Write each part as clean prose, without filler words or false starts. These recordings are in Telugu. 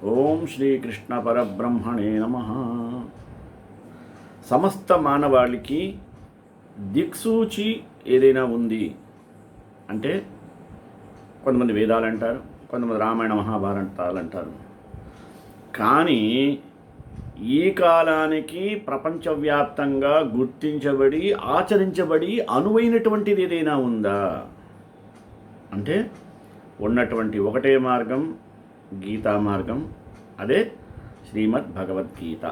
ఓం శ్రీకృష్ణ పరబ్రహ్మణే నమః. సమస్త మానవాళికి దిక్సూచి ఏదైనా ఉంది అంటే కొంతమంది వేదాలు అంటారు, కొంతమంది రామాయణ మహాభారతాలు అంటారు. కానీ ఈ కాలానికి ప్రపంచవ్యాప్తంగా గుర్తించబడి ఆచరించబడి అనువైనటువంటిది ఏదైనా ఉందా అంటే ఉన్నటువంటి ఒకటే మార్గం గీతా మార్గం, అదే శ్రీమద్ భగవద్గీత.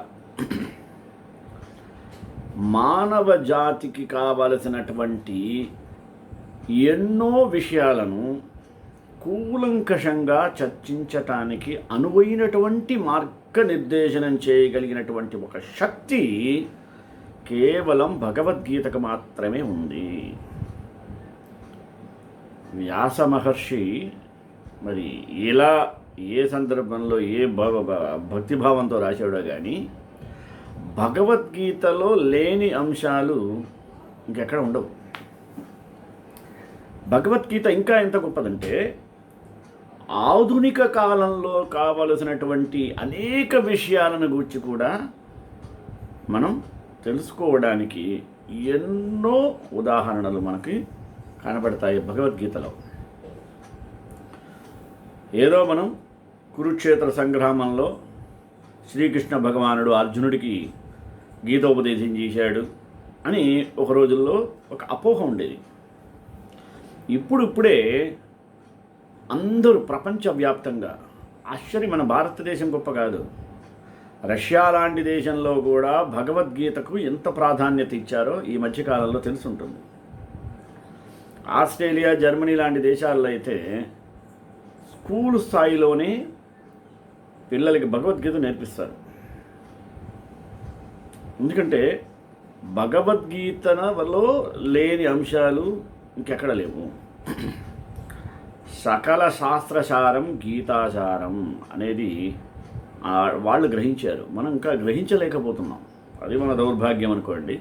మానవ జాతికి కావలసినటువంటి ఎన్నో విషయాలను కూలంకషంగా చర్చించటానికి అనువైనటువంటి మార్గనిర్దేశనం చేయగలిగినటువంటి ఒక శక్తి కేవలం భగవద్గీతకు మాత్రమే ఉంది. వ్యాస మహర్షి మరి ఇలా ఏ సందర్భంలో ఏ భక్తిభావంతో రాశాడో కానీ భగవద్గీతలో లేని అంశాలు ఇంకెక్కడ ఉండవు. భగవద్గీత ఇంకా ఎంత గొప్పదంటే ఆధునిక కాలంలో కావలసినటువంటి అనేక విషయాలను గురించి కూడా మనం తెలుసుకోవడానికి ఎన్నో ఉదాహరణలు మనకి కనబడతాయి భగవద్గీతలో. ఏదో మనం కురుక్షేత్ర సంగ్రామంలో శ్రీకృష్ణ భగవానుడు అర్జునుడికి గీతోపదేశం చేశాడు అని ఒక రోజుల్లో ఒక అపోహ ఉండేది. ఇప్పుడే అందరూ ప్రపంచవ్యాప్తంగా ఆశ్చర్యం, మన భారతదేశం గొప్ప కాదు, రష్యా లాంటి దేశంలో కూడా భగవద్గీతకు ఎంత ప్రాధాన్యత ఇచ్చారో ఈ మధ్యకాలంలో తెలుసుంటుంది. ఆస్ట్రేలియా, జర్మనీ లాంటి దేశాల్లో అయితే స్కూల్ స్థాయిలోనే పిల్లలకి భగవద్గీత నేర్పిస్తారు. ఎందుకంటే భగవద్గీతలో లేని అంశాలు ఇంకెక్కడ లేవు. సకల శాస్త్రసారం గీతాసారం అనేది వాళ్ళు గ్రహించారు, మనం ఇంకా గ్రహించలేకపోతున్నాం. అది మన దౌర్భాగ్యం అనుకోండి.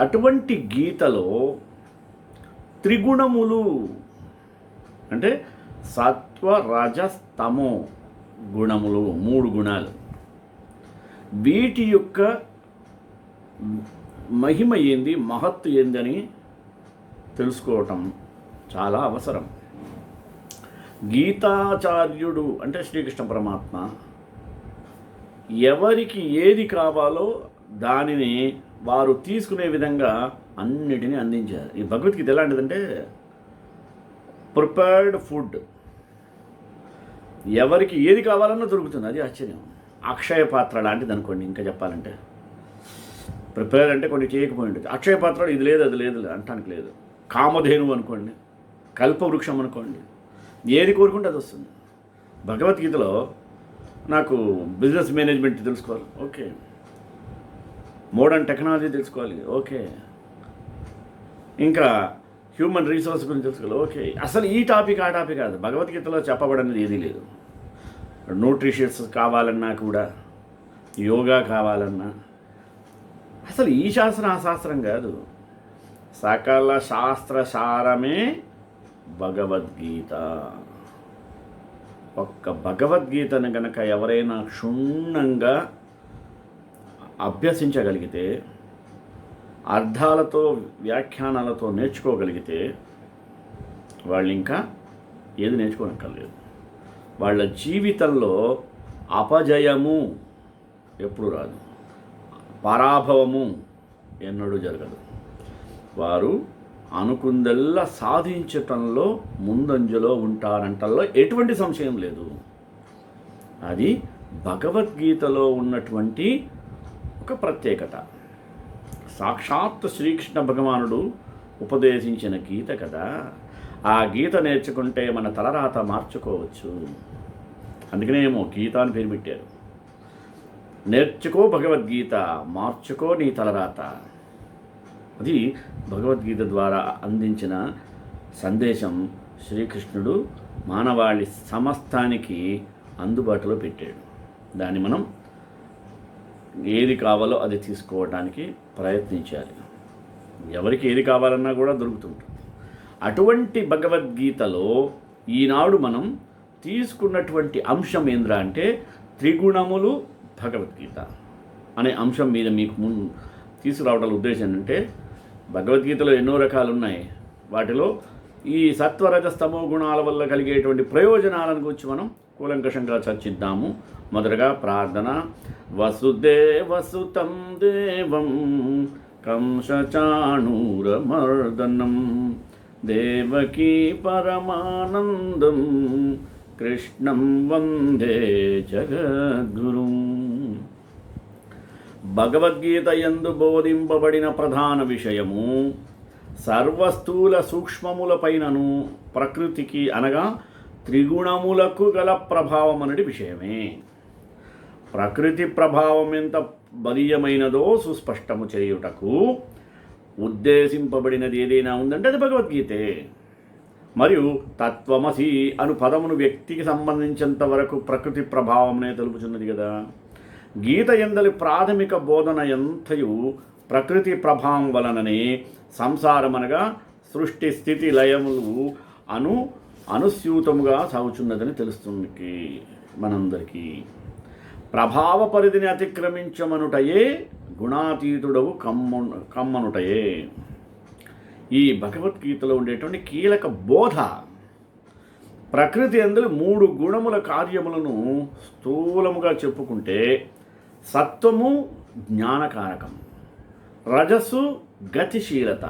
అటువంటి గీతలో త్రిగుణములు అంటే సత్వ రజస్ తమో గుణములు, 3 గుణాలు, వీటి యొక్క మహిమ ఏంది, మహత్తు ఏందని తెలుసుకోవటం చాలా అవసరం. గీతాచార్యుడు అంటే శ్రీకృష్ణ పరమాత్మ ఎవరికి ఏది కావాలో దానిని వారు తీసుకునే విధంగా అన్నిటినీ అందించారు. ఈ భగవద్గీత ఎలాంటిదంటే ప్రిపేర్డ్ ఫుడ్, ఎవరికి ఏది కావాలన్నా దొరుకుతుంది. అది ఆశ్చర్యం. అక్షయ పాత్ర లాంటిది అనుకోండి. ఇంకా చెప్పాలంటే ప్రిపేర్ అంటే కొన్ని చేయకపోయి ఉంటుంది. అక్షయ పాత్ర ఇది లేదు అది లేదు అంటానికి లేదు. కామధేనువు అనుకోండి, కల్పవృక్షం అనుకోండి, ఏది కోరుకుంటే అది వస్తుంది. భగవద్గీతలో నాకు బిజినెస్ మేనేజ్మెంట్ తెలుసుకోవాలి, ఓకే. మోడర్న్ టెక్నాలజీ తెలుసుకోవాలి, ఓకే. ఇంకా హ్యూమన్ రీసోర్స్ గురించి తెలుసుకోవాలి, ఓకే. అసలు ఈ టాపిక్ ఆ టాపిక్ కాదు. భగవద్గీతలో చెప్పబడినది ఏదీ లేదు. న్యూట్రిషియస్ కావాలన్నా కూడా, యోగా కావాలన్నా, అసలు ఈ శాస్త్రం ఆ శాస్త్రం కాదు. సకల శాస్త్రసారమే భగవద్గీత. ఒక్క భగవద్గీతను కనుక ఎవరైనా క్షుణ్ణంగా అభ్యసించగలిగితే, అర్థాలతో వ్యాఖ్యానాలతో నేర్చుకోగలిగితే వాళ్ళు ఇంకా ఏది నేర్చుకోనక్కర్లేదు. వాళ్ళ జీవితంలో అపజయము ఎప్పుడు రాదు, పరాభవము ఎన్నడూ జరగదు. వారు అనుకుందల్లా సాధించటంలో ముందంజలో ఉంటారంటల్లో ఎటువంటి సంశయం లేదు. అది భగవద్గీతలో ఉన్నటువంటి ఒక ప్రత్యేకత. సాక్షాత్ శ్రీకృష్ణ భగవానుడు ఉపదేశించిన గీత కదా. ఆ గీత నేర్చుకుంటే మన తలరాత మార్చుకోవచ్చు. అందుకనేమో గీత అని పేరు పెట్టారు. నేర్చుకో భగవద్గీత, మార్చుకో నీ తలరాత. అది భగవద్గీత ద్వారా అందించిన సందేశం. శ్రీకృష్ణుడు మానవాళి సమస్తానికి అందుబాటులో పెట్టాడు. దాన్ని మనం ఏది కావాలో అది తీసుకోవడానికి ప్రయత్నించాలి. ఎవరికి ఏది కావాలన్నా కూడా దొరుకుతుంటుంది. అటువంటి భగవద్గీతలో ఈనాడు మనం తీసుకున్నటువంటి అంశం ఏంద్రా అంటే త్రిగుణములు భగవద్గీత అనే అంశం మీద మీకు ముందు తీసుకురావడం ఉద్దేశం అంటే భగవద్గీతలో ఎన్నో రకాలు ఉన్నాయి. వాటిలో ఈ సత్వరజస్తమో గుణాల వల్ల కలిగేటువంటి ప్రయోజనాలను గురించి మనం కూలంకషంగా చర్చిద్దాము. మొదటగా ప్రార్థన. వసుదేవసుతం దేవం కంసచాణూరమర్దనం దేవకీ పరమానందం కృష్ణం వందే జగద్గురుం. భగవద్గీత యందు బోధింపబడిన ప్రధాన విషయము సర్వస్థూల సూక్ష్మములపైనను ప్రకృతికి అనగా త్రిగుణములకు గల ప్రభావం అనేది విషయమే. ప్రకృతి ప్రభావం ఎంత బలీయమైనదో సుస్పష్టము చేయుటకు ఉద్దేశింపబడినది ఏదైనా ఉందంటే అది భగవద్గీతే. మరియు తత్వమసి అను పదమును వ్యక్తికి సంబంధించినంత వరకు ప్రకృతి ప్రభావమునే తెలుపుచున్నది కదా. గీత ఎందలి ప్రాథమిక బోధన ఎంతయు ప్రకృతి ప్రభావం వలననే సంసారమనగా సృష్టి స్థితి లయములు అనుస్యూతముగా సాగుచున్నదని తెలుస్తుంది మనందరికీ. ప్రభావ పరిధిని అతిక్రమించమనుటయే గుణాతీతుడవు కమ్మనుటయే ఈ భగవద్గీతలో ఉండేటువంటి కీలక బోధ. ప్రకృతి అందులో 3 గుణముల కార్యములను స్థూలముగా చెప్పుకుంటే సత్వము జ్ఞానకారకం, రజస్సు గతిశీలత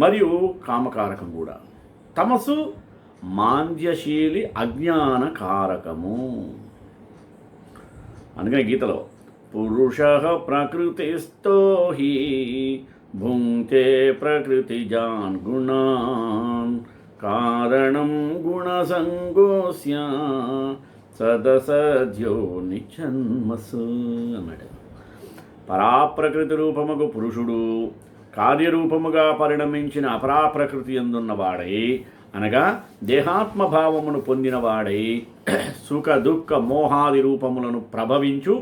మరియు కామకారకం కూడా, తమసు మాంద్యశీలి అజ్ఞానకారకము. అందుకని గీతలో పురుష ప్రకృతిస్థో హి భుంక్తే ప్రకృతిజాన్ గుణాన్ కారణం గుణసంగోస్య సదసద్యో నిజన్మసు అన్నాడు. పరాప్రకృతి రూపముకు పురుషుడు కార్యరూపముగా పరిణమించిన అపరాప్రకృతి ఎందున్నవాడై అనగా దేహాత్మభావమును పొందినవాడై సుఖ దుఃఖ మోహాది రూపములను ప్రభవించు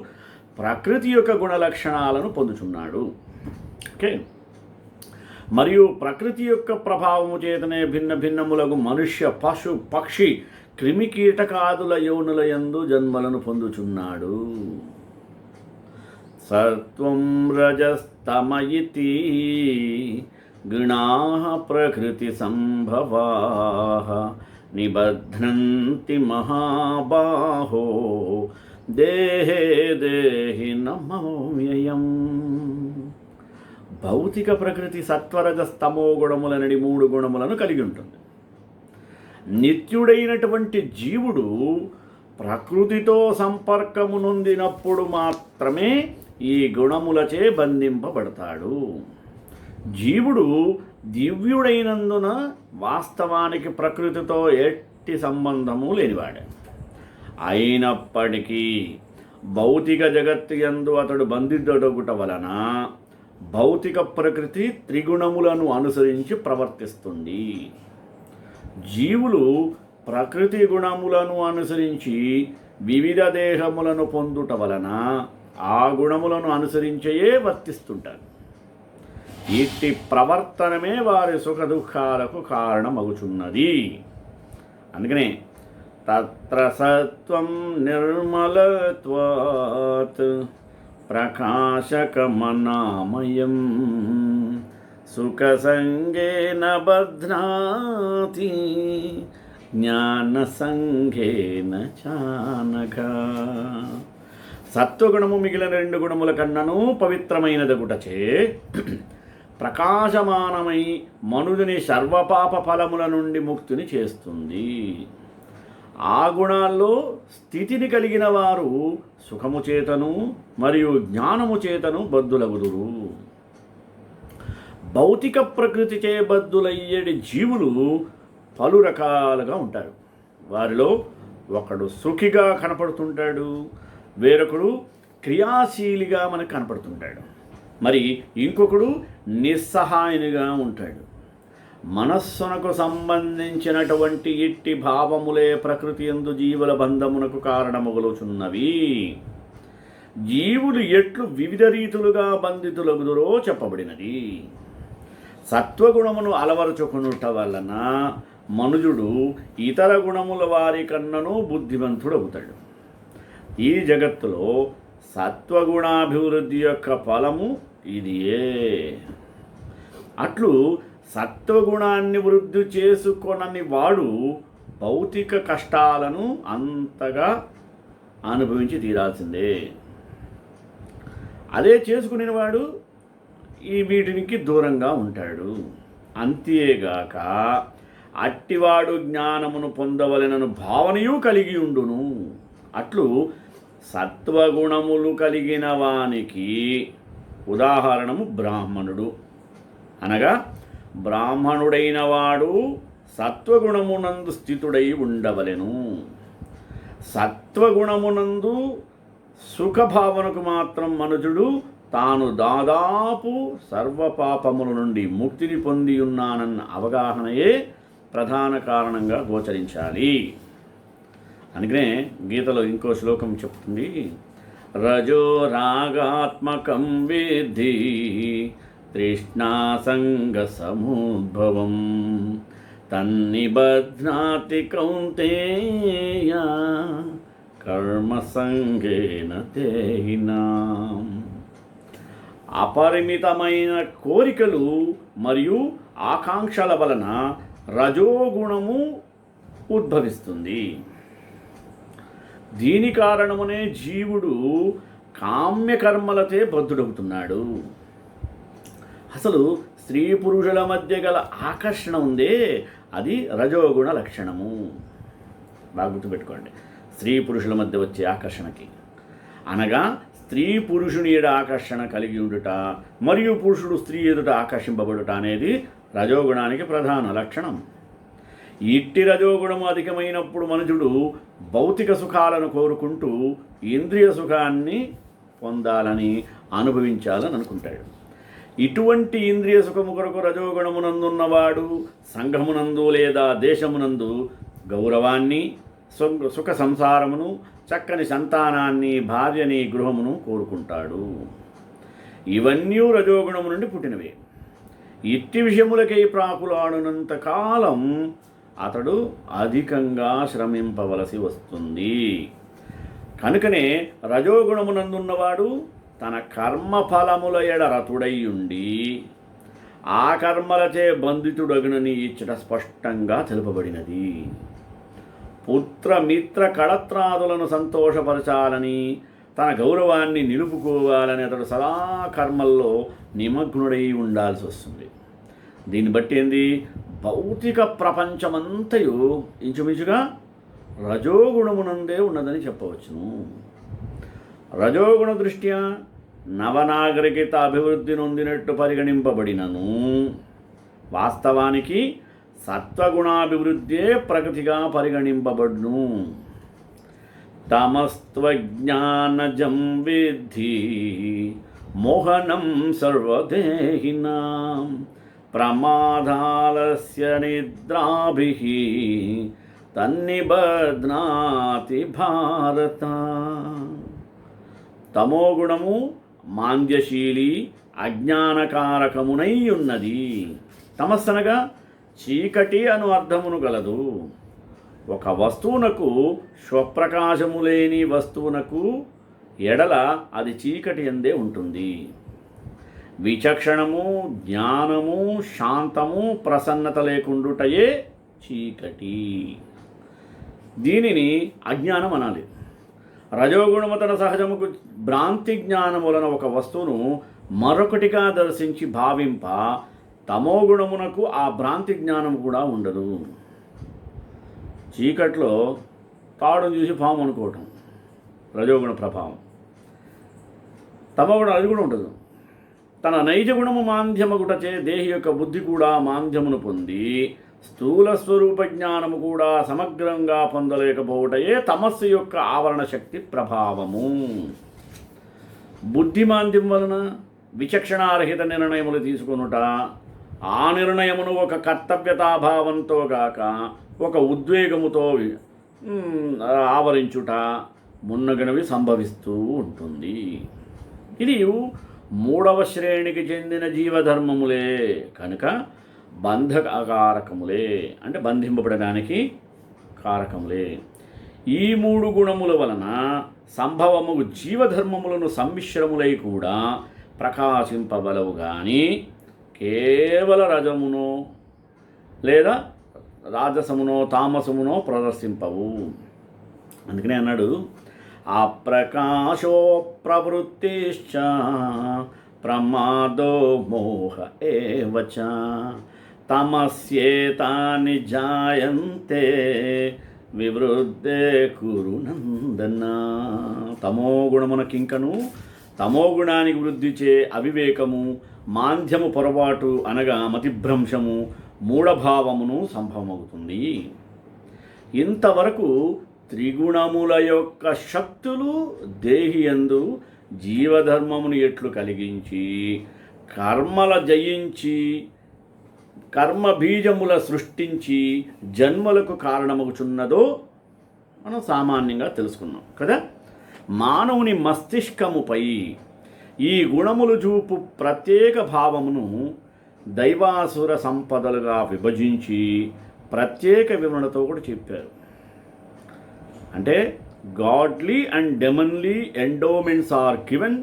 ప్రకృతి యొక్క గుణలక్షణాలను పొందుచున్నాడు. ఓకే. మరియు ప్రకృతి యొక్క ప్రభావము చేతనే భిన్న భిన్నములకు మనుష్య పశు పక్షి క్రిమికీటకాదుల యోనుల యందు జన్మలను పొందుచున్నాడు. సత్వం రజస్తమయితి గుణాః ప్రకృతి సంభవాః నిబధ్నంతి మహాబాహో దేహే దేహినమవ్యయం. భౌతిక ప్రకృతి సత్వరజస్తమో గుణములనడి 3 గుణములను కలిగి ఉంటుంది. నిత్యుడైనటువంటి జీవుడు ప్రకృతితో సంపర్కము నొందినప్పుడు మాత్రమే ఈ గుణములచే బంధింపబడతాడు. జీవుడు దివ్యుడైనందున వాస్తవానికి ప్రకృతితో ఎట్టి సంబంధము లేనివాడే. అయినప్పటికీ భౌతిక జగత్తు యందు అతడు బంధితుడగుట వలన భౌతిక ప్రకృతి త్రిగుణములను అనుసరించి ప్రవర్తిస్తుంది. జీవులు ప్రకృతి గుణములను అనుసరించి వివిధ దేహములను పొందుట వలన ఆ గుణములను అనుసరించే వర్తిస్తుంటారు. ఇట్టి ప్రవర్తనమే వారి సుఖ దుఃఖాలకు కారణమగుచున్నది. అందుకనే తత్ర సత్వం నిర్మలత్వాత్ ప్రకాశకమనామయం సుఖసంగేన బధ్నాతి జ్ఞానసంగేన చానఘా. సత్వగుణము మిగిలిన 2 గుణముల కన్నను పవిత్రమైనదగుటచే ప్రకాశమానమై మనుజుని సర్వపాప ఫలముల నుండి ముక్తిని చేస్తుంది. ఆ గుణాల్లో స్థితిని కలిగిన వారు సుఖము చేతను మరియు జ్ఞానము చేతను బద్ధులగుదురు. భౌతిక ప్రకృతిచే బద్ధులయ్యేటి జీవులు పలు రకాలుగా ఉంటారు. వారిలో ఒకడు సుఖిగా కనపడుతుంటాడు, వేరొకడు క్రియాశీలిగా మనకు కనపడుతుంటాడు, మరి ఇంకొకడు నిస్సహాయునిగా ఉంటాడు. మనస్సునకు సంబంధించినటువంటి ఇట్టి భావములే ప్రకృతి యందు జీవుల బంధమునకు కారణమగులుచున్నవి. జీవులు ఎట్లు వివిధ రీతులుగా బంధితులగుదురో చెప్పబడినది. సత్వగుణమును అలవరుచుకునుట వలన మనుజుడు ఇతర గుణముల వారి కన్నను బుద్ధిమంతుడవుతాడు. ఈ జగత్తులో సత్వగుణాభివృద్ధి యొక్క ఫలము ఇదియే. అట్లు సత్వగుణాన్ని వృద్ధి చేసుకొనని వాడు భౌతిక కష్టాలను అంతగా అనుభవించి తీరాల్సిందే. అదే చేసుకునేవాడు వీటికి దూరంగా ఉంటాడు. అంతేగాక అట్టివాడు జ్ఞానమును పొందవలెనను భావనయు కలిగి ఉండును. అట్లు సత్వగుణములు కలిగిన వానికి ఉదాహరణము బ్రాహ్మణుడు. అనగా బ్రాహ్మణుడైన వాడు సత్వగుణమునందు స్థితుడై ఉండవలెను. సత్వగుణమునందు సుఖభావనకు మాత్రం మనుజుడు తాను దాదాపు సర్వపాపముల నుండి ముక్తిని పొంది ఉన్నానన్న అవగాహనయే ప్రధాన కారణంగా గోచరించాలి. అందుకనే గీతలో ఇంకో శ్లోకం చెప్తుంది, రజో రాగాత్మకం విద్ధి తృష్ణాసంగ సముద్భవం తన్నిబధ్నాతి కౌంతేయ కర్మసంగేన తేహినాం. అపరిమితమైన కోరికలు మరియు ఆకాంక్షల వలన రజోగుణము ఉద్భవిస్తుంది. దీని కారణమునే జీవుడు కామ్యకర్మలతే బద్ధుడవుతున్నాడు. అసలు స్త్రీ పురుషుల మధ్య గల ఆకర్షణ ఉందే, అది రజోగుణ లక్షణము. బాగా గుర్తుపెట్టుకోండి. స్త్రీ పురుషుల మధ్య వచ్చే ఆకర్షణకి అనగా స్త్రీ పురుషుని ఎడ ఆకర్షణ కలిగి ఉండుట మరియు పురుషుడు స్త్రీ ఎదుట ఆకర్షింపబడుట అనేది రజోగుణానికి ప్రధాన లక్షణం. ఇట్టి రజోగుణము అధికమైనప్పుడు మనుషుడు భౌతిక సుఖాలను కోరుకుంటూ ఇంద్రియ సుఖాన్ని పొందాలని అనుభవించాలని అనుకుంటాడు. ఇటువంటి ఇంద్రియ సుఖము కొరకు రజోగుణమునందున్నవాడు సంఘమునందు లేదా దేశమునందు గౌరవాన్ని, సుఖ సంసారమును, చక్కని సంతానాన్ని, భార్యని, గృహమును కోరుకుంటాడు. ఇవన్నీ రజోగుణము నుండి పుట్టినవే. ఇట్టి విషయములకై ప్రాకులాడునంత కాలం అతడు అధికంగా శ్రమింపవలసి వస్తుంది. కనుకనే రజోగుణమునందున్నవాడు తన కర్మఫలముల ఎడ రతుడై ఉండి ఆ కర్మలచే బంధితుడగునని ఇచ్చట స్పష్టంగా తెలుపబడినది. పుత్రమిత్ర కళత్రాదులను సంతోషపరచాలని, తన గౌరవాన్ని నిలుపుకోవాలని అతడు సదా కర్మల్లో నిమగ్నుడై ఉండాల్సి వస్తుంది. దీన్ని బట్టి ఏంది, భౌతిక ప్రపంచమంతయు ఇంచుమించుగా రజోగుణమునందే ఉన్నదని చెప్పవచ్చును. రజోగుణ దృష్ట్యా నవనాగరికత అభివృద్ధి నొందినట్టు పరిగణింపబడినను వాస్తవానికి సత్వగుణాభివృద్ధే ప్రగతిగా పరిగణింపబడును. తమస్త్వజ్ఞానజం విద్ధి మోహనం సర్వదేహినాం ప్రమాదాలస్య నిద్రాభిః తన్నిబధ్నాతి భారత. తమోగుణము మాంద్యశీలి అజ్ఞానకారకమునై ఉన్నది. తమస్సనగా చీకటి అను అర్థమును గలదు. ఒక వస్తువునకు స్వప్రకాశము లేని వస్తువునకు ఎడల అది చీకటి అందే ఉంటుంది. విచక్షణము, జ్ఞానము, శాంతము, ప్రసన్నత లేకుండుటయే చీకటి. దీనిని అజ్ఞానం అనాలి. రజోగుణము తన సహజముకు భ్రాంతి జ్ఞానం వలన ఒక వస్తువును మరొకటిగా దర్శించి భావింప, తమోగుణమునకు ఆ భ్రాంతి జ్ఞానం కూడా ఉండదు. చీకట్లో తాడును చూసి పాము అనుకోవటం రజోగుణ ప్రభావం. తమోగుణం అది కూడా ఉండదు. తన నైజ గుణము మాంద్యమగుటచే దేహి యొక్క బుద్ధి కూడా మాంద్యమును పొంది స్థూల స్వరూప జ్ఞానము కూడా సమగ్రంగా పొందలేకపోవటయే తమస్సు యొక్క ఆవరణ శక్తి ప్రభావము. బుద్ధిమాంద్యం వలన విచక్షణారహిత నిర్ణయములు తీసుకొనుట, ఆ నిర్ణయమును ఒక కర్తవ్యతాభావంతో గాక ఒక ఉద్వేగముతో ఆవరించుట మున్నగనవి సంభవిస్తూ ఉంటుంది. ఇది మూడవ శ్రేణికి చెందిన జీవధర్మములే. కనుక బంధకారకములే, అంటే బంధింపబడడానికి కారకములే. ఈ 3 గుణముల వలన సంభవము జీవధర్మములను సమ్మిశ్రములై కూడా ప్రకాశింపబలవు గాని కేవల రజమునో లేదా రాజసమునో తామసమునో ప్రదర్శింపవు. అందుకనే అన్నాడు, అప్రకాశో ప్రవృత్తిశ్చ ప్రమాదో మోహ ఏవచ తమస్యేతాని జాయంతే వివృద్ధే కురు నందన. తమో గుణమునకింకను తమో గుణానికి వృద్ధిచే అవివేకము, మాంద్యము, పొరపాటు అనగా మతిభ్రంశము, మూఢభావమును సంభవమవుతుంది. ఇంతవరకు త్రిగుణముల యొక్క శక్తులు దేహియందు జీవధర్మమును ఎట్లు కలిగించి కర్మల జయించి కర్మ బీజముల సృష్టించి జన్మలకు కారణమవుతున్నదో మనం సామాన్యంగా తెలుసుకున్నాం కదా. మానవుని మస్తిష్కముపై ఈ గుణములు చూపు ప్రత్యేక భావమును దైవాసుర సంపదలుగా విభజించి ప్రత్యేక వివరణతో కూడా చెప్పారు. అంటే godly and demonly endowments are given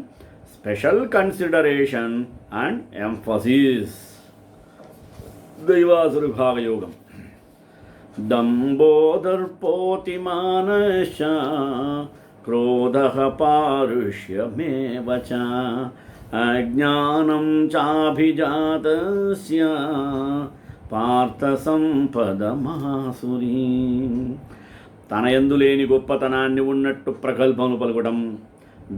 special consideration and emphasis. దైవాసుర భావయోగం. దంబోదర్పోతిమానశ క్రోధః పారుష్యమేవ చ అజ్ఞానం చాభిజాతస్య పార్థ సంపదమాసురీ. తన యందు లేని గొప్పతనాన్ని ఉన్నట్టు ప్రగల్భములు పలుకడం,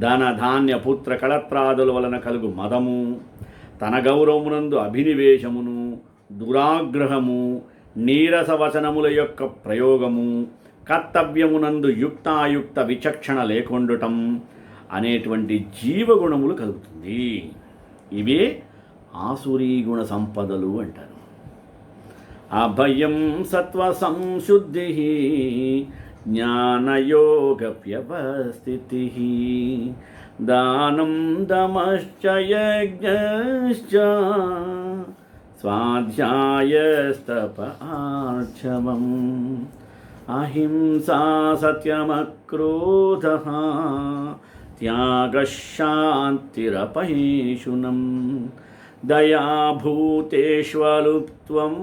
ధన ధాన్య పుత్ర కళత్రాదుల వలన కలుగు మదము, తన గౌరవమునందు అభినివేశమును, దురాగ్రహము, నీరస వచనముల యొక్క ప్రయోగము, కర్తవ్యమునందు యుక్తాయుక్త విచక్షణ లేకుండటం అనేటువంటి జీవగుణములు కలుగుతుంది. ఇవే ఆసురీ గుణ సంపదలు అంటారు. అభయం సత్వ సంశుద్ధి జ్ఞానయోగ వ్యవస్థితి దానం దమశ్చ యజ్ఞశ్చ స్వాధ్యాయస్తప ఆర్చవం అహింసా సత్యమక్రోధః త్యాగశాంతిరపైషునం దయాభూతేష్వలుప్త్వం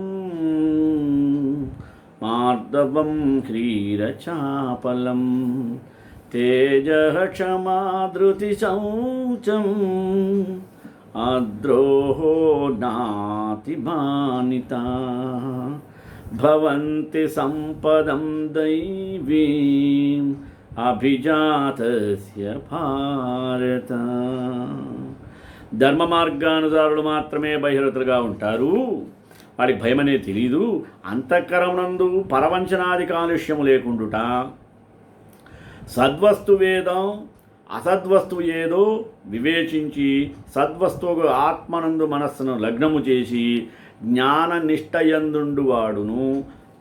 మార్దవం హ్రీరచాపలం తేజః క్షమా ధృతి శౌచం అద్రోహో నాతిమానితా భవంతి సంపదం దైవీం అభిజాతస్య భారత. ధర్మ మార్గానుసారులు మాత్రమే బహిరంగంగా ఉంటారు. వాడికి భయమనే తెలీదు. అంతఃకరణందు పరవంచనాది కాలుష్యము లేకుండుట, సద్వస్తువేదం అసద్వస్తువు ఏదో వివేచించి సద్వస్తువు ఆత్మనందు మనస్సును లగ్నము చేసి జ్ఞాన నిష్టయందుండు వాడును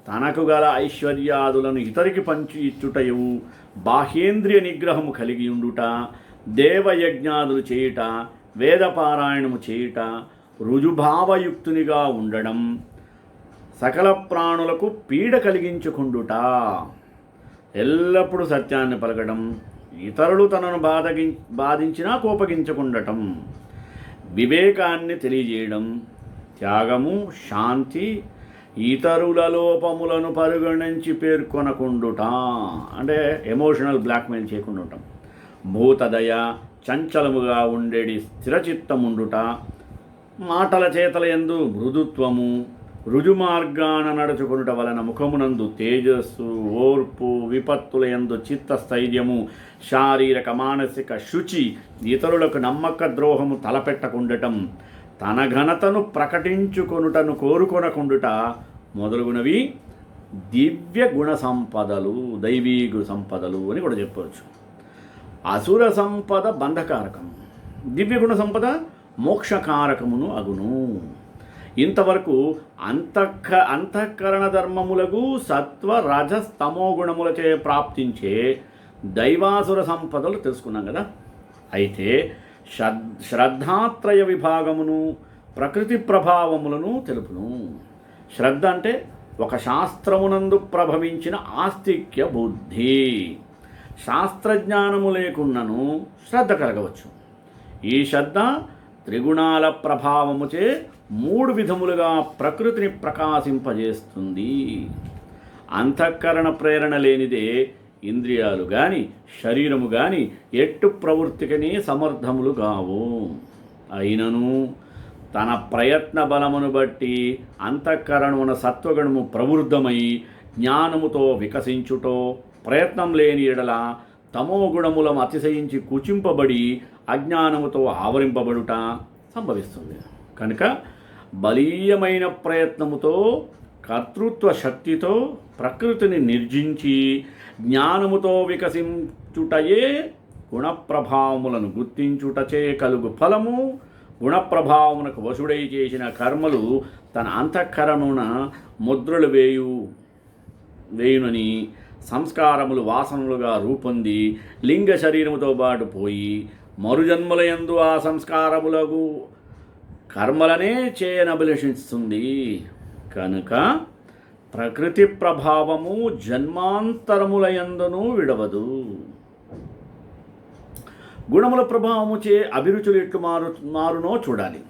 తనకు గల ఐశ్వర్యాదులను ఇతరికి పంచి ఇచ్చుటయు, బాహ్యేంద్రియ నిగ్రహము కలిగి ఉండుట, దేవయజ్ఞాదులు చేయుట, వేదపారాయణము చేయుట, రుజుభావయుక్తునిగా ఉండడం, సకల ప్రాణులకు పీడ కలిగించుకుండుట, ఎల్లప్పుడూ సత్యాన్ని పలకడం, ఇతరులు తనను బాధించినా కోపగించకుండటం, వివేకాన్ని తెలియజేయడం, త్యాగము, శాంతి, ఇతరుల లోపములను పరిగణించి పేర్కొనకుండుట, అంటే ఎమోషనల్ బ్లాక్మెయిల్ చేయకుండా ఉండటం, భూతదయ, చంచలముగా ఉండేది స్థిరచిత్తముండుట, మాటల చేతల యందు మృదుత్వము, రుజుమార్గాన నడుచుకునుట వలన ముఖమునందు తేజస్సు, ఓర్పు, విపత్తుల యందు చిత్తస్థైర్యము, శారీరక మానసిక శుచి, ఇతరులకు నమ్మక ద్రోహము తలపెట్టకుండటం, తన ఘనతను ప్రకటించుకొనుటను కోరుకొనకుండుట మొదలుగునవి దివ్య గుణ సంపదలు, దైవీ గుణ సంపదలు అని కూడా చెప్పవచ్చు. అసుర సంపద బంధకారకం, దివ్య గుణ సంపద మోక్షకారకమును అగును. ఇంతవరకు అంతఃకరణ ధర్మములకు సత్వ రజస్తమో గుణములచే ప్రాప్తించే దైవాసుర సంపదలు తెలుసుకున్నాం కదా. అయితే శ్రద్ధాత్రయ విభాగమును, ప్రకృతి ప్రభావములను తెలుపును. శ్రద్ధ అంటే ఒక శాస్త్రమునందు ప్రభవించిన ఆస్తిక్య బుద్ధి. శాస్త్రజ్ఞానము లేకున్నను శ్రద్ధ కలగవచ్చు. ఈ శ్రద్ధ త్రిగుణాల ప్రభావముచే 3 విధములుగా ప్రకృతిని ప్రకాశింపజేస్తుంది. అంతఃకరణ ప్రేరణ లేనిదే ఇంద్రియాలు కానీ శరీరము కానీ ఎట్టు ప్రవృత్తికని సమర్థములు కావు. అయినను తన ప్రయత్న బలమును బట్టి అంతఃకరణమున సత్వగుణము ప్రవృద్ధమై జ్ఞానముతో వికసించుటో, ప్రయత్నం లేని ఎడల తమో గుణములను అతిశయించి కుచింపబడి అజ్ఞానముతో ఆవరింపబడుట సంభవిస్తుంది. కనుక బలీయమైన ప్రయత్నముతో కర్తృత్వ శక్తితో ప్రకృతిని నిర్జించి జ్ఞానముతో వికసించుటయే గుణప్రభావములను గుర్తించుటచే కలుగు ఫలము. గుణప్రభావమునకు వశుడై చేసిన కర్మలు తన అంతఃకరణమున ముద్రలు వేయునని సంస్కారములు వాసనలుగా రూపొంది లింగ శరీరముతో పాటు పోయి మరుజన్మలయందు ఆ సంస్కారములకు కర్మలనే చేయనభిలషిస్తుంది. కనుక ప్రకృతి ప్రభావము జన్మాంతరములయందునూ విడవదు. గుణముల ప్రభావముచే అభిరుచులు ఎట్లు మారునో చూడాలి.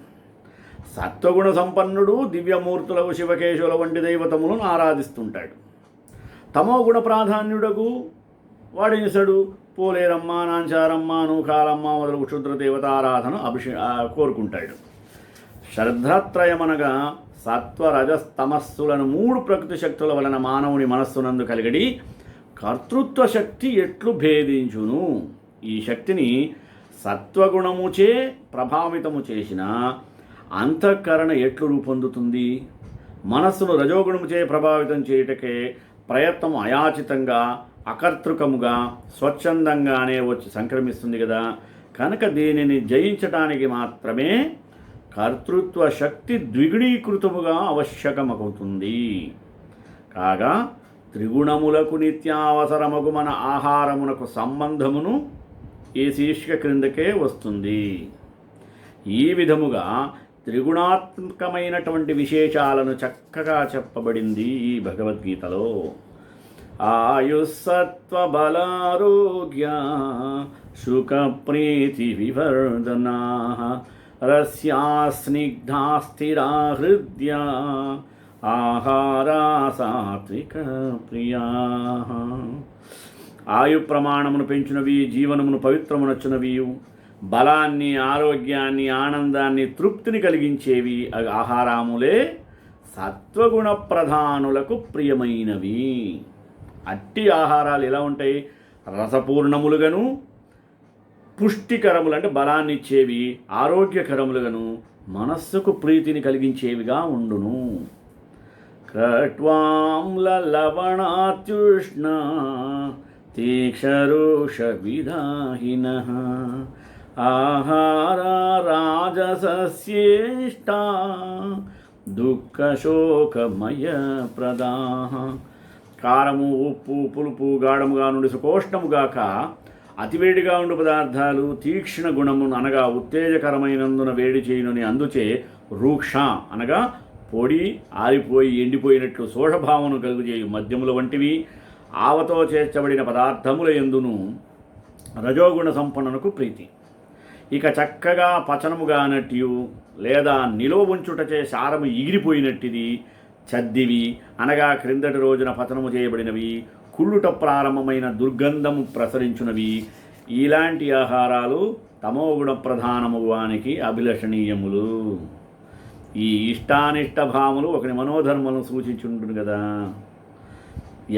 సత్వగుణ సంపన్నుడు దివ్యమూర్తులకు శివకేశవుల వంటి దైవతములను ఆరాధిస్తుంటాడు. తమో గుణ ప్రాధాన్యుడకు వాడినిసడు పోలేరమ్మ, నాంచారమ్మ, నూకాలమ్మ మొదలగు క్షుద్ర దేవత ఆరాధన కోరుకుంటాడు. శ్రద్ధాత్రయమనగా సత్వ రజస్తమస్సులను 3 ప్రకృతి శక్తుల వలన మానవుని మనస్సునందు కలిగడి కర్తృత్వ శక్తి ఎట్లు భేదించును. ఈ శక్తిని సత్వగుణముచే ప్రభావితము చేసిన అంతఃకరణ ఎట్లు రూపొందుతుంది. మనస్సును రజోగుణముచే ప్రభావితం చేయుటకే ప్రయత్నం అయాచితంగా అకర్తృకముగా స్వచ్ఛందంగానే వచ్చి సంక్రమిస్తుంది కదా. కనుక దీనిని జయించటానికి మాత్రమే కర్తృత్వ శక్తి ద్విగుణీకృతముగా ఆవశ్యకమవుతుంది. కాగా త్రిగుణములకు నిత్యావసరమగు మన ఆహారమునకు సంబంధమును ఈ శీర్షిక క్రిందకే వస్తుంది. ఈ విధముగా త్రిగుణాత్మకమైనటువంటి విశేషాలను చక్కగా చెప్పబడింది ఈ భగవద్గీతలో. ఆయుస్సత్వ బలారోగ్య సుఖ ప్రీతి వివర్ధనా రస్యా స్నిగ్ధా స్థిరా హృద్య ఆహారా సాత్విక ప్రియా. ఆయు ప్రమాణమును పెంచినవి, జీవనమును పవిత్రమునొచ్చినవి, బలాన్ని, ఆరోగ్యాన్ని, ఆనందాన్ని, తృప్తిని కలిగించేవి ఆహారములే సత్వగుణ ప్రధానులకు ప్రియమైనవి. అట్టి ఆహారాలు ఎలా ఉంటాయి? రసపూర్ణములుగాను, పుష్టికరములు అంటే బలాన్ని ఇచ్చేవి, ఆరోగ్యకరములుగాను, మనస్సుకు ప్రీతిని కలిగించేవిగా ఉండును. కట్వాంల లవణాత్యుష్ణ తీక్షరోష విధాహిన ఆహార రాజసస్యేష్ట దుఃఖశోకమయ ప్రదా. కారము, ఉప్పు, పులుపు, గాఢముగా నుండి సుకోష్ణముగాక అతివేడిగా ఉండు పదార్థాలు తీక్ష్ణ గుణమును అనగా ఉత్తేజకరమైనందున వేడి చేయునని అందుచే రూక్ష అనగా పొడి, ఆరిపోయి ఎండిపోయినట్లు శోషభావను కలుగుచేయు మద్యముల వంటివి ఆవతో చేర్చబడిన పదార్థముల యందును రజోగుణ సంపన్నునకు ప్రీతి. ఇక చక్కగా పచనముగానట్టు లేదా నిలువ ఉంచుటచే సారము ఎగిరిపోయినట్టిది చద్దివి అనగా క్రిందటి రోజున పతనము చేయబడినవి, కుళ్ళుట ప్రారంభమైన దుర్గంధము ప్రసరించునవి. ఇలాంటి ఆహారాలు తమోగుణ ప్రధానము వానికి అభిలషణీయములు. ఈ ఇష్టానిష్ట భావములు ఒకని మనోధర్మలను సూచించుంటుంది కదా.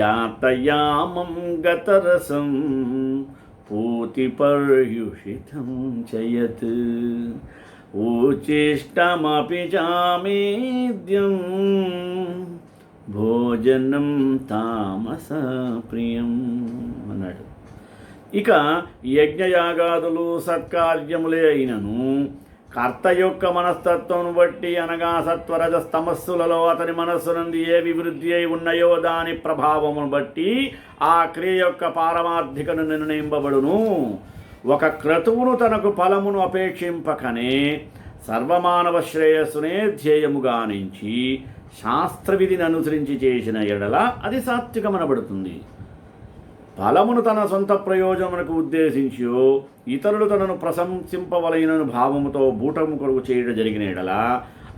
యాతయామం గతరసం పూతిపర్యుషితం చయత్ ఊచిష్టమపి చామేద్యం భోజనం తామస ప్రియం అన్నాడు. ఇక యజ్ఞయాగాదులు సత్కార్యములే అయినను కర్త యొక్క మనస్తత్వం బట్టి అనగా సత్వరజస్తమస్సులలో అతని మనస్సునందు ఏ వివృద్ధి అయి ఉన్నాయో దాని ప్రభావమును బట్టి ఆ క్రియ యొక్క పారమార్థికను నిర్ణయింపబడును. ఒక క్రతువును తనకు ఫలమును అపేక్షింపకనే సర్వమానవ శ్రేయస్సునే ధ్యేయముగా నుంచి శాస్త్రవిధిని అనుసరించి చేసిన ఎడల అది సాత్వికమనబడుతుంది. ఫలమును తన సొంత ప్రయోజనమునకు ఉద్దేశించో ఇతరులు తనను ప్రశంసింపవలైనను భావముతో బూటము కొరకు చేయడం జరిగిన ఎడల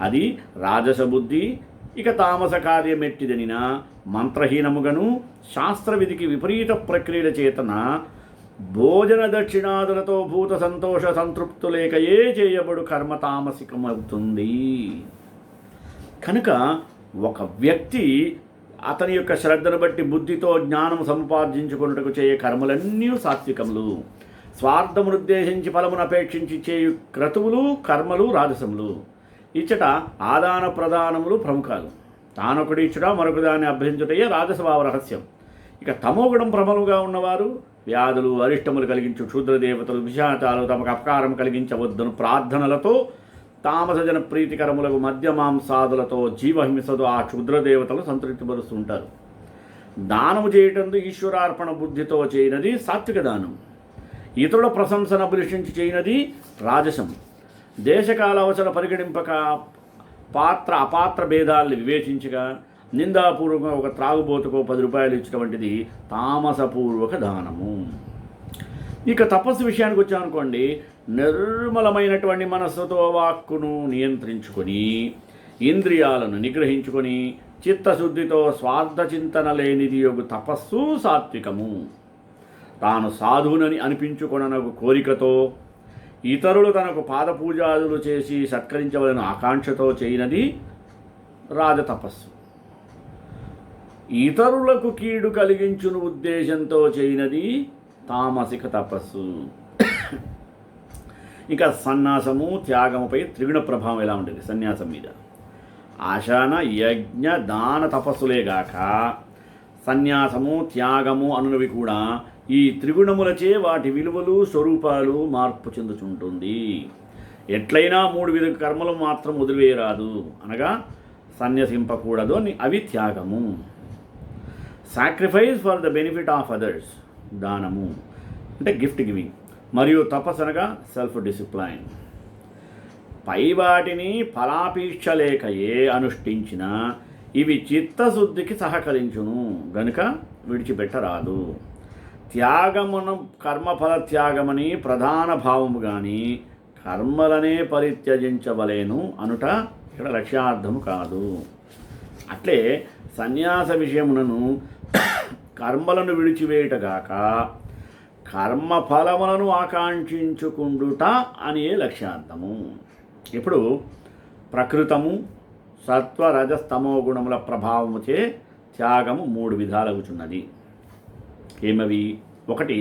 అది రాజస బుద్ధి. ఇక తామస కార్యమెట్టిదనిన మంత్రహీనముగను శాస్త్రవిధికి విపరీత ప్రక్రియల చేతన భోజన దక్షిణాదులతో భూత సంతోష సంతృప్తులేకయే చేయబడు కర్మ తామసికమవుతుంది. కనుక ఒక వ్యక్తి అతని యొక్క శ్రద్ధను బట్టి బుద్ధితో జ్ఞానం సంపాదించుకున్నట్టుకు చేయే కర్మలన్నీ సాత్వికములు. స్వార్థమును ఉద్దేశించి ఫలమును అపేక్షించి చేయు క్రతువులు కర్మలు రాజసములు. ఇచ్చట ఆదాన ప్రదానములు ప్రముఖాలు. తానొకటి ఇచ్చుట మరొక దాన్ని అభ్యసించుటయే రాజస్వభావ రహస్యం. ఇక తమోగుణం ప్రబలుగా ఉన్నవారు వ్యాధులు అరిష్టములు కలిగించు క్షుద్రదేవతలు విషాతాలు తమకు అపకారం కలిగించవద్దును ప్రార్థనలతో తామసజన ప్రీతికరములకు మద్యమాంసాదులతో జీవహింసతో ఆ క్షుద్రదేవతలు సంతృప్తిపరుస్తుంటారు. దానము చేయటందు ఈశ్వరార్పణ బుద్ధితో చేయనది సాత్విక దానం. ఇతరుల ప్రశంసను అభిలషించి చేయనది రాజసం. దేశకాల అవసర పరిగణింపక అపాత్ర భేదాలను వివేచించగా నిందాపూర్వకంగా ఒక త్రాగుబోతుకో 10 రూపాయలు ఇచ్చడం వంటిది తామసపూర్వక దానము. ఇక తపస్సు విషయానికి వచ్చామనుకోండి, నిర్మలమైనటువంటి మనస్సుతో వాక్కును నియంత్రించుకొని ఇంద్రియాలను నిగ్రహించుకొని చిత్తశుద్ధితో స్వార్థ చింతన లేనిది యొక్క తపస్సు సాత్వికము. తాను సాధువునని అనిపించుకొననగు కోరికతో ఇతరులు తనకు పాదపూజాదులు చేసి సత్కరించవలన ఆకాంక్షతో చేయనది రాజతపస్సు. ఇతరులకు కీడు కలిగించును ఉద్దేశంతో చేయనది తామసిక తపస్సు. ఇక సన్యాసము త్యాగముపై త్రిగుణ ప్రభావం ఎలా ఉంటుంది సన్యాసం మీద? ఆశాన యజ్ఞ దాన తపస్సులేగాక సన్యాసము త్యాగము అనునవి కూడా ఈ త్రిగుణములచే వాటి విలువలు స్వరూపాలు మార్పు చెందుతుంటుంది. ఎట్లయినా 3 విధ కర్మలు మాత్రం వదిలివేయరాదు, అనగా సన్యసింపకూడదు అని అవి త్యాగము. Sacrifice for the benefit of others దానము అంటే గిఫ్ట్ గివింగ్. మరియు తపస్సు అనగా సెల్ఫ్ డిసిప్లైన్. పై వాటిని ఫలాపేక్ష లేకయే అనుష్ఠించిన ఇవి చిత్తశుద్ధికి సహకరించును గనుక విడిచిపెట్టరాదు. త్యాగమును కర్మఫల త్యాగమని ప్రధాన భావము కానీ కర్మలనే పరిత్యజించవలేను అనుట ఇక్కడ లక్ష్యార్థము కాదు. అట్లే సన్యాస విషయములను కర్మలను విడిచివేయటగాక కర్మఫలములను ఆకాంక్షించుకుండుట అనే లక్ష్యార్థము. ఇప్పుడు ప్రకృతము సత్వ రజస్తమో గుణముల ప్రభావముచే త్యాగము 3 విధాలగుచున్నది. ఏమవి? 1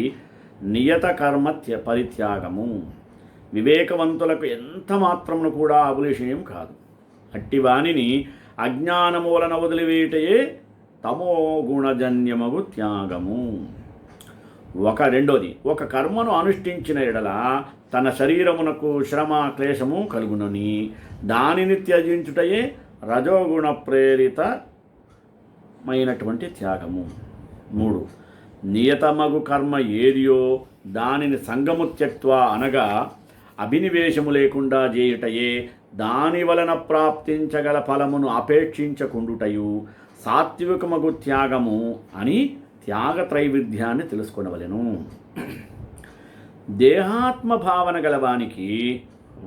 నియత కర్మ పరిత్యాగము. వివేకవంతులకు ఎంత మాత్రమును కూడా అభిలషణీయం కాదు. అట్టివానిని అజ్ఞానము వలన వదిలివేయటయే తమో గుణజన్యమగు త్యాగము. 2 ఒక కర్మను అనుష్ఠించిన ఎడల తన శరీరమునకు శ్రమ క్లేశము కలుగునని దానిని త్యజించుటయే రజోగుణ ప్రేరితమైనటువంటి త్యాగము. 3 నియతమగు కర్మ ఏదియో దానిని సంగము త్యక్త్వా అనగా అభినివేశము లేకుండా చేయుటయే దాని వలన ప్రాప్తించగల ఫలమును అపేక్షించకుండుటయు సాత్వికమగు త్యాగము అని త్యాగ త్రైవిధ్యాన్ని తెలుసుకొనవలెను. దేహాత్మ భావన గలవానికి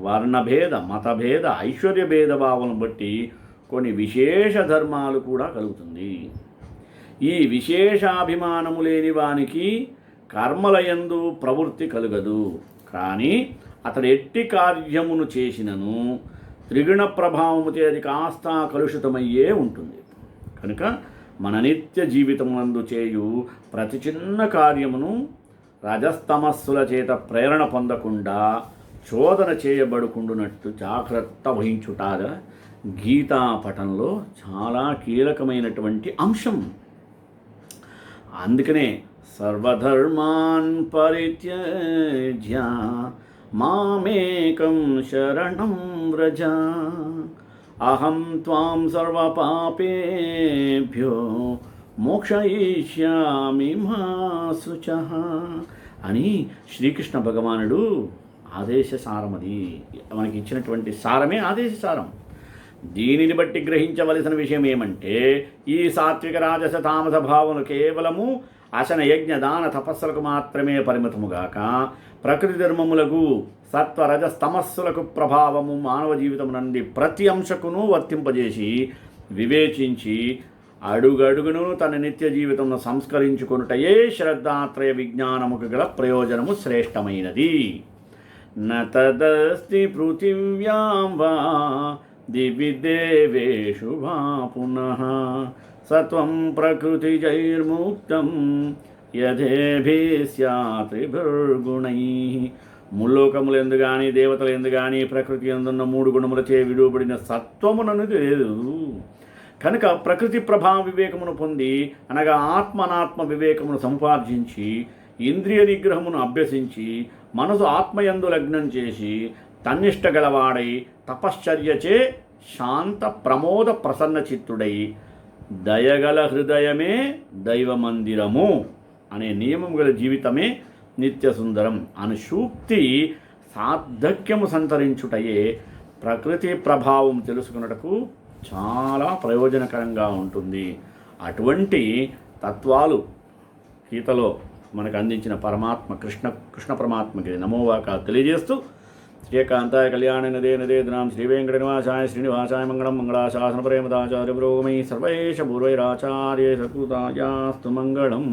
వర్ణభేద మతభేద ఐశ్వర్య భేదభావం బట్టి కొన్ని విశేష ధర్మాలు కూడా కలుగుతుంది. ఈ విశేషాభిమానము లేని వానికి కర్మలయందు ప్రవృత్తి కలుగదు. కానీ అతడు ఎట్టి కార్యమును చేసినను త్రిగుణ ప్రభావముచే అది కాస్త కలుషితమయ్యే ఉంటుంది. కనుక మన నిత్య జీవితమునందు చేయు ప్రతి చిన్న కార్యమును రజస్తమస్సుల చేత ప్రేరణ పొందకుండా చోదన చేయబడుకుండునట్టు జాగ్రత్త వహించుట గీతాపటంలో చాలా కీలకమైనటువంటి అంశం. అందుకనే సర్వధర్మాన్ పరిత్యజ్య మామేకం శరణం వ్రజ అహం త్వాం సర్వపాపేభ్యో మోక్షయిష్యామి మా శుచః అని శ్రీకృష్ణ భగవానుడు ఆదేశ సారం. అది మనకి ఇచ్చినటువంటి సారమే ఆదేశ సారం. దీనిని బట్టి గ్రహించవలసిన విషయం ఏమంటే ఈ సాత్విక రాజస తామస భావములు కేవలము అశన యజ్ఞ దాన తపస్సులకు మాత్రమే పరిమితముగాక ప్రకృతి ధర్మములకు సత్వ రజస్తమస్సులకు ప్రభావము మానవ జీవితం నుండి ప్రతి అంశకును వర్తింపజేసి వివేచించి అడుగడుగును తన నిత్య జీవితంను సంస్కరించుకొనుటయే శ్రద్ధాత్రయ విజ్ఞానముకు గల ప్రయోజనము శ్రేష్టమైనది. నతదస్తి పృథివ్యాం వా దివి దేవేషు వా పునః సత్వం ప్రకృతిజైర్ముక్తం యథేభిస్యాత్రిభిర్గుణై. ముల్లోకములందు కానీ దేవతలందు కానీ ప్రకృతి ఎందున్న 3 గుణములచే విడువబడిన సత్వముననేది లేదు. కనుక ప్రకృతి ప్రభా వివేకమును పొంది అనగా ఆత్మనాత్మ వివేకమును సముపార్జించి ఇంద్రియ నిగ్రహమును అభ్యసించి మనసు ఆత్మయందు లగ్నం చేసి తన్నిష్ట గలవాడై తపశ్చర్యచే శాంత ప్రమోద ప్రసన్న చిత్తుడై దయగల హృదయమే దైవమందిరము అనే నియమం గల జీవితమే నిత్య సుందరం అను సూక్తి సార్థక్యము సంతరించుటయే ప్రకృతి ప్రభావం తెలుసుకున్నటకు చాలా ప్రయోజనకరంగా ఉంటుంది. అటువంటి తత్వాలు గీతలో మనకు అందించిన పరమాత్మ కృష్ణ పరమాత్మకి నమోవాక తెలియజేస్తూ శ్రీకాంతాయ కళ్యాణ నదే నదేదనాం శ్రీ వెంకట నివాసాయ శ్రీనివాసాయ మంగళం మంగళాశాసన ప్రేమదాచార్య పురోగమై సర్వేష పూర్వైరాచార్య సకృతాయాస్తు మంగళం.